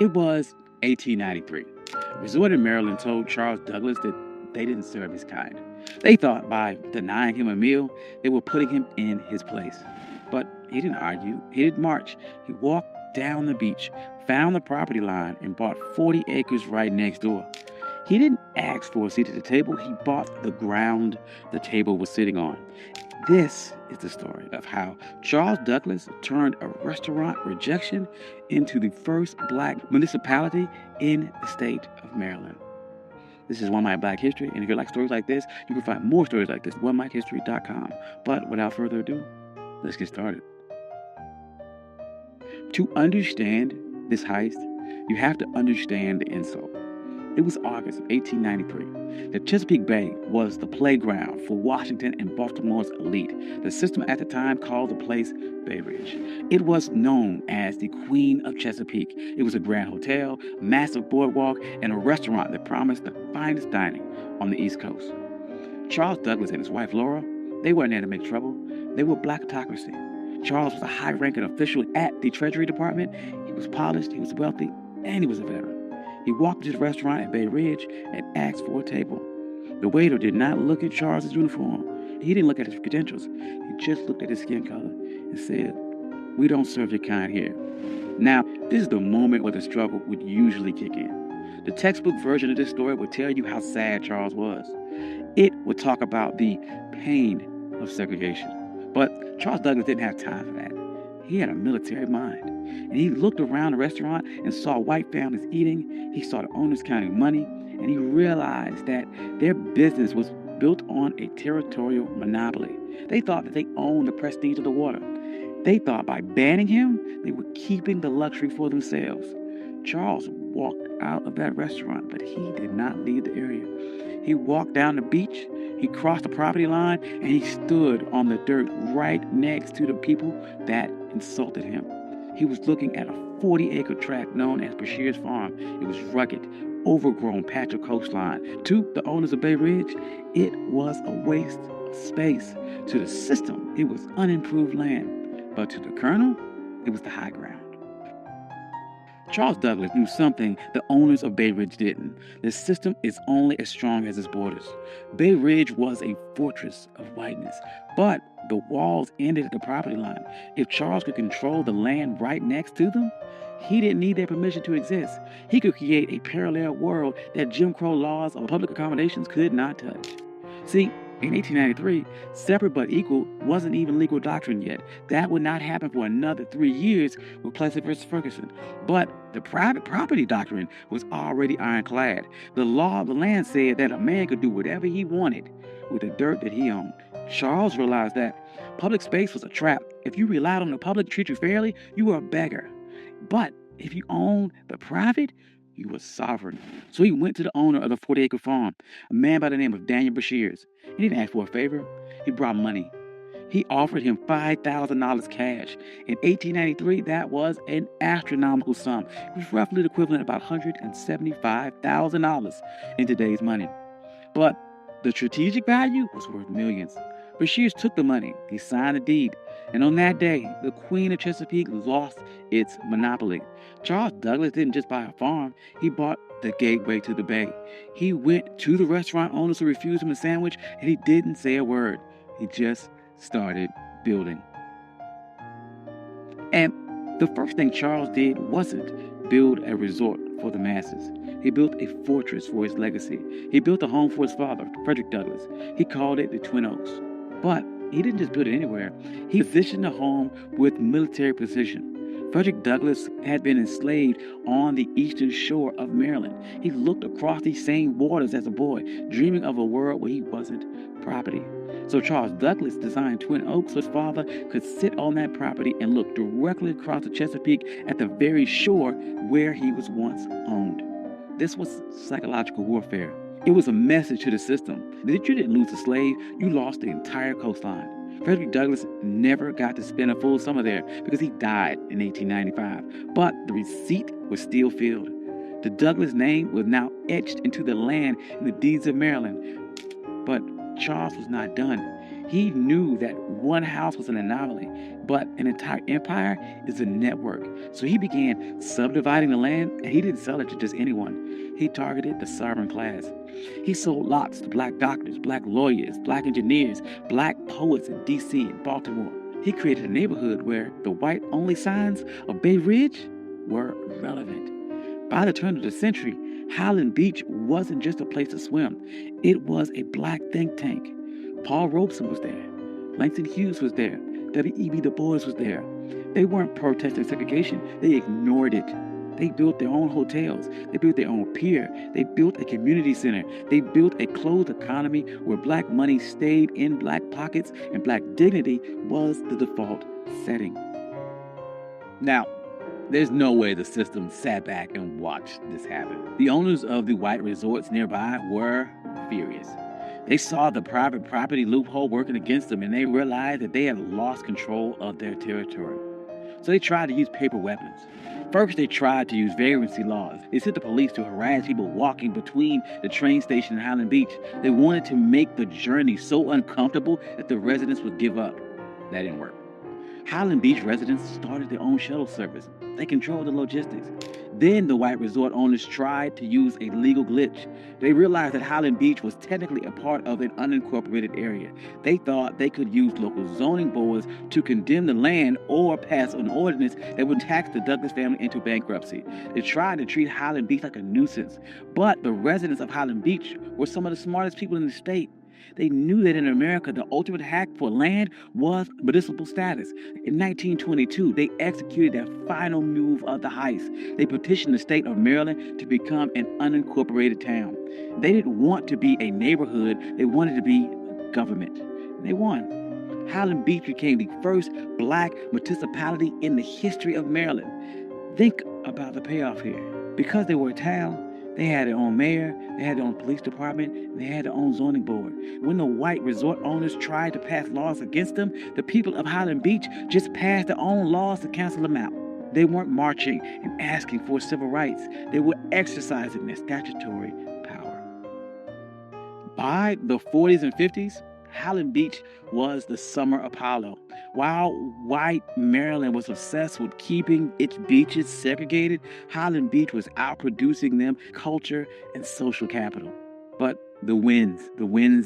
It was 1893. A resort in Maryland told Charles Douglas that they didn't serve his kind. They thought by denying him a meal, they were putting him in his place. But he didn't argue. He didn't march. He walked down the beach, found the property line, and bought 40 acres right next door. He didn't ask for a seat at the table. He bought the ground the table was sitting on. This is the story of how Charles Douglas turned a restaurant rejection into the first black municipality in the state of Maryland. This is One Mike Black History, and if you like stories like this, you can find more stories like this at onemikehistory.com. But without further ado, let's get started. To understand this heist, you have to understand the insult. It was August of 1893. The Chesapeake Bay was the playground for Washington and Baltimore's elite. The system at the time called the place Bay Ridge. It was known as the Queen of Chesapeake. It was a grand hotel, massive boardwalk, and a restaurant that promised the finest dining on the East Coast. Charles Douglas and his wife Laura, they weren't there to make trouble. They were blackocracy. Charles was a high-ranking official at the Treasury Department. He was polished, he was wealthy, and he was a veteran. He walked to the restaurant at Bay Ridge and asked for a table. The waiter did not look at Charles's uniform. He didn't look at his credentials. He just looked at his skin color and said, "We don't serve your kind here." Now, this is the moment where the struggle would usually kick in. The textbook version of this story would tell you how sad Charles was. It would talk about the pain of segregation. But Charles Douglas didn't have time for that. He had a military mind. And he looked around the restaurant and saw white families eating. He saw the owners counting money. And he realized that their business was built on a territorial monopoly. They thought that they owned the prestige of the water. They thought by banning him, they were keeping the luxury for themselves. Charles walked out of that restaurant, but he did not leave the area. He walked down the beach, he crossed the property line, and he stood on the dirt right next to the people that insulted him. He was looking at a 40-acre tract known as Bashir's Farm. It was rugged, overgrown patch of coastline. To the owners of Bay Ridge, it was a waste of space. To the system, it was unimproved land. But to the Colonel, it was the high ground. Charles Douglas knew something the owners of Bay Ridge didn't. The system is only as strong as its borders. Bay Ridge was a fortress of whiteness, but the walls ended at the property line. If Charles could control the land right next to them, he didn't need their permission to exist. He could create a parallel world that Jim Crow laws of public accommodations could not touch. See, in 1893, separate but equal wasn't even legal doctrine yet. That would not happen for another 3 years with Plessy versus Ferguson. But the private property doctrine was already ironclad. The law of the land said that a man could do whatever he wanted with the dirt that he owned. Charles realized that public space was a trap. If you relied on the public to treat you fairly, you were a beggar. But if you owned the private, you were sovereign. So he went to the owner of the 40-acre farm, a man by the name of Daniel Bashirs. He didn't ask for a favor. He brought money. He offered him $5,000 cash. In 1893, that was an astronomical sum. It was roughly the equivalent of about $175,000 in today's money. But the strategic value was worth millions. Bashirs took the money. He signed the deed. And on that day, the Queen of Chesapeake lost its monopoly. Charles Douglas didn't just buy a farm. He bought the gateway to the bay. He went to the restaurant owners who refused him a sandwich, and he didn't say a word. He just started building. And the first thing Charles did wasn't build a resort for the masses. He built a fortress for his legacy. He built a home for his father, Frederick Douglass. He called it the Twin Oaks. But he didn't just build it anywhere. He positioned the home with military precision. Frederick Douglass had been enslaved on the eastern shore of Maryland. He looked across these same waters as a boy, dreaming of a world where he wasn't property. So Charles Douglas designed Twin Oaks so his father could sit on that property and look directly across the Chesapeake at the very shore where he was once owned. This was psychological warfare. It was a message to the system that if you didn't lose a slave, you lost the entire coastline. Frederick Douglass never got to spend a full summer there because he died in 1895, but the receipt was still filled. The Douglass name was now etched into the land in the deeds of Maryland. But Charles was not done. He knew that one house was an anomaly, but an entire empire is a network. So he began subdividing the land, and he didn't sell it to just anyone. He targeted the sovereign class. He sold lots to black doctors, black lawyers, black engineers, black poets in D.C. and Baltimore. He created a neighborhood where the white-only signs of Bay Ridge were relevant. By the turn of the century, Highland Beach wasn't just a place to swim. It was a black think tank. Paul Robeson was there. Langston Hughes was there. W.E.B. Du Bois was there. They weren't protesting segregation. They ignored it. They built their own hotels. They built their own pier. They built a community center. They built a closed economy where black money stayed in black pockets and black dignity was the default setting. Now, there's no way the system sat back and watched this happen. The owners of the white resorts nearby were furious. They saw the private property loophole working against them, and they realized that they had lost control of their territory. So they tried to use paper weapons. First, they tried to use vagrancy laws. They sent the police to harass people walking between the train station and Highland Beach. They wanted to make the journey so uncomfortable that the residents would give up. That didn't work. Highland Beach residents started their own shuttle service. They controlled the logistics. Then the white resort owners tried to use a legal glitch. They realized that Highland Beach was technically a part of an unincorporated area. They thought they could use local zoning boards to condemn the land or pass an ordinance that would tax the Douglas family into bankruptcy. They tried to treat Highland Beach like a nuisance. But the residents of Highland Beach were some of the smartest people in the state. They knew that in America, the ultimate hack for land was municipal status. In 1922, they executed their final move of the heist. They petitioned the state of Maryland to become an unincorporated town. They didn't want to be a neighborhood. They wanted to be government. They won. Highland Beach became the first black municipality in the history of Maryland. Think about the payoff here. Because they were a town, they had their own mayor, they had their own police department, and they had their own zoning board. When the white resort owners tried to pass laws against them, the people of Highland Beach just passed their own laws to cancel them out. They weren't marching and asking for civil rights. They were exercising their statutory power. By the 40s and 50s, Highland Beach was the summer Apollo. While white Maryland was obsessed with keeping its beaches segregated, Highland Beach was outproducing them culture and social capital. But the winds,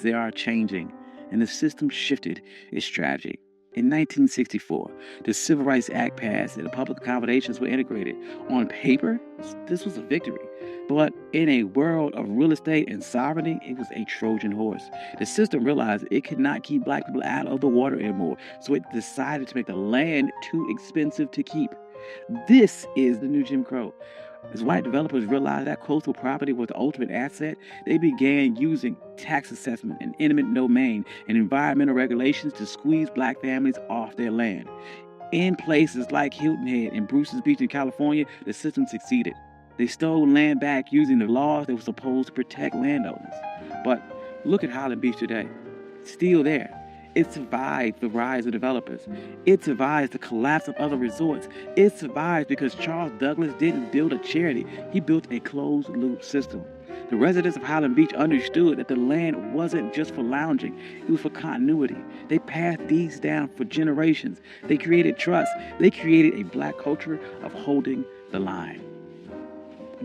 they are changing, and the system shifted its strategy. In 1964, the Civil Rights Act passed and the public accommodations were integrated. On paper, this was a victory. But in a world of real estate and sovereignty, it was a Trojan horse. The system realized it could not keep black people out of the water anymore, so it decided to make the land too expensive to keep. This is the new Jim Crow. As white developers realized that coastal property was the ultimate asset, they began using tax assessment and eminent domain and environmental regulations to squeeze black families off their land. In places like Hilton Head and Bruce's Beach in California, the system succeeded. They stole land back using the laws that were supposed to protect landowners. But look at Highland Beach today. It's still there. It survived the rise of developers. It survived the collapse of other resorts. It survived because Charles Douglas didn't build a charity. He built a closed-loop system. The residents of Highland Beach understood that the land wasn't just for lounging. It was for continuity. They passed these down for generations. They created trust. They created a black culture of holding the line.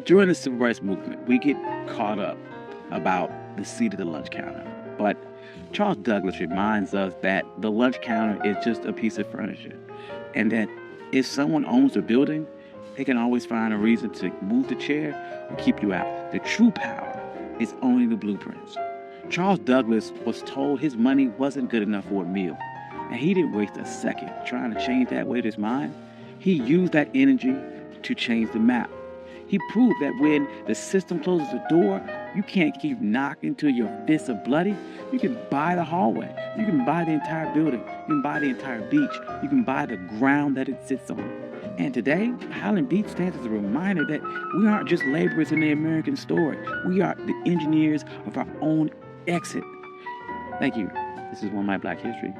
During the Civil Rights Movement, we get caught up about the seat of the lunch counter. But Charles Douglas reminds us that the lunch counter is just a piece of furniture, and that if someone owns a building, they can always find a reason to move the chair or keep you out. The true power is owning the blueprints. Charles Douglas was told his money wasn't good enough for a meal, and he didn't waste a second trying to change that with his mind. He used that energy to change the map. He proved that when the system closes the door, you can't keep knocking till your fists are bloody. You can buy the hallway. You can buy the entire building. You can buy the entire beach. You can buy the ground that it sits on. And today, Highland Beach stands as a reminder that we aren't just laborers in the American story. We are the engineers of our own exit. Thank you. This is One Mic Black History.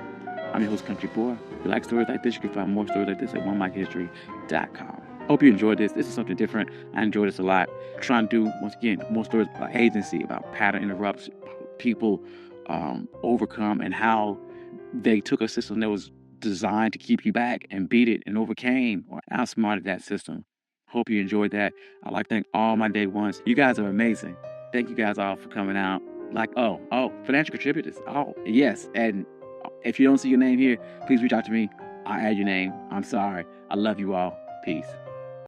I'm your host, Country Boy. If you like stories like this, you can find more stories like this at onemichistory.com. Hope you enjoyed this. This is something different. I enjoyed this a lot. Trying to do, once again, more stories about agency, about pattern interrupts, people overcome, and how They took a system that was designed to keep you back and beat it and overcame or outsmarted that system. Hope you enjoyed that. I'd like to thank all my day ones. You guys are amazing. Thank you guys all for coming out. Like, financial contributors. Oh, yes. And if you don't see your name here, please reach out to me. I'll add your name. I'm sorry. I love you all. Peace.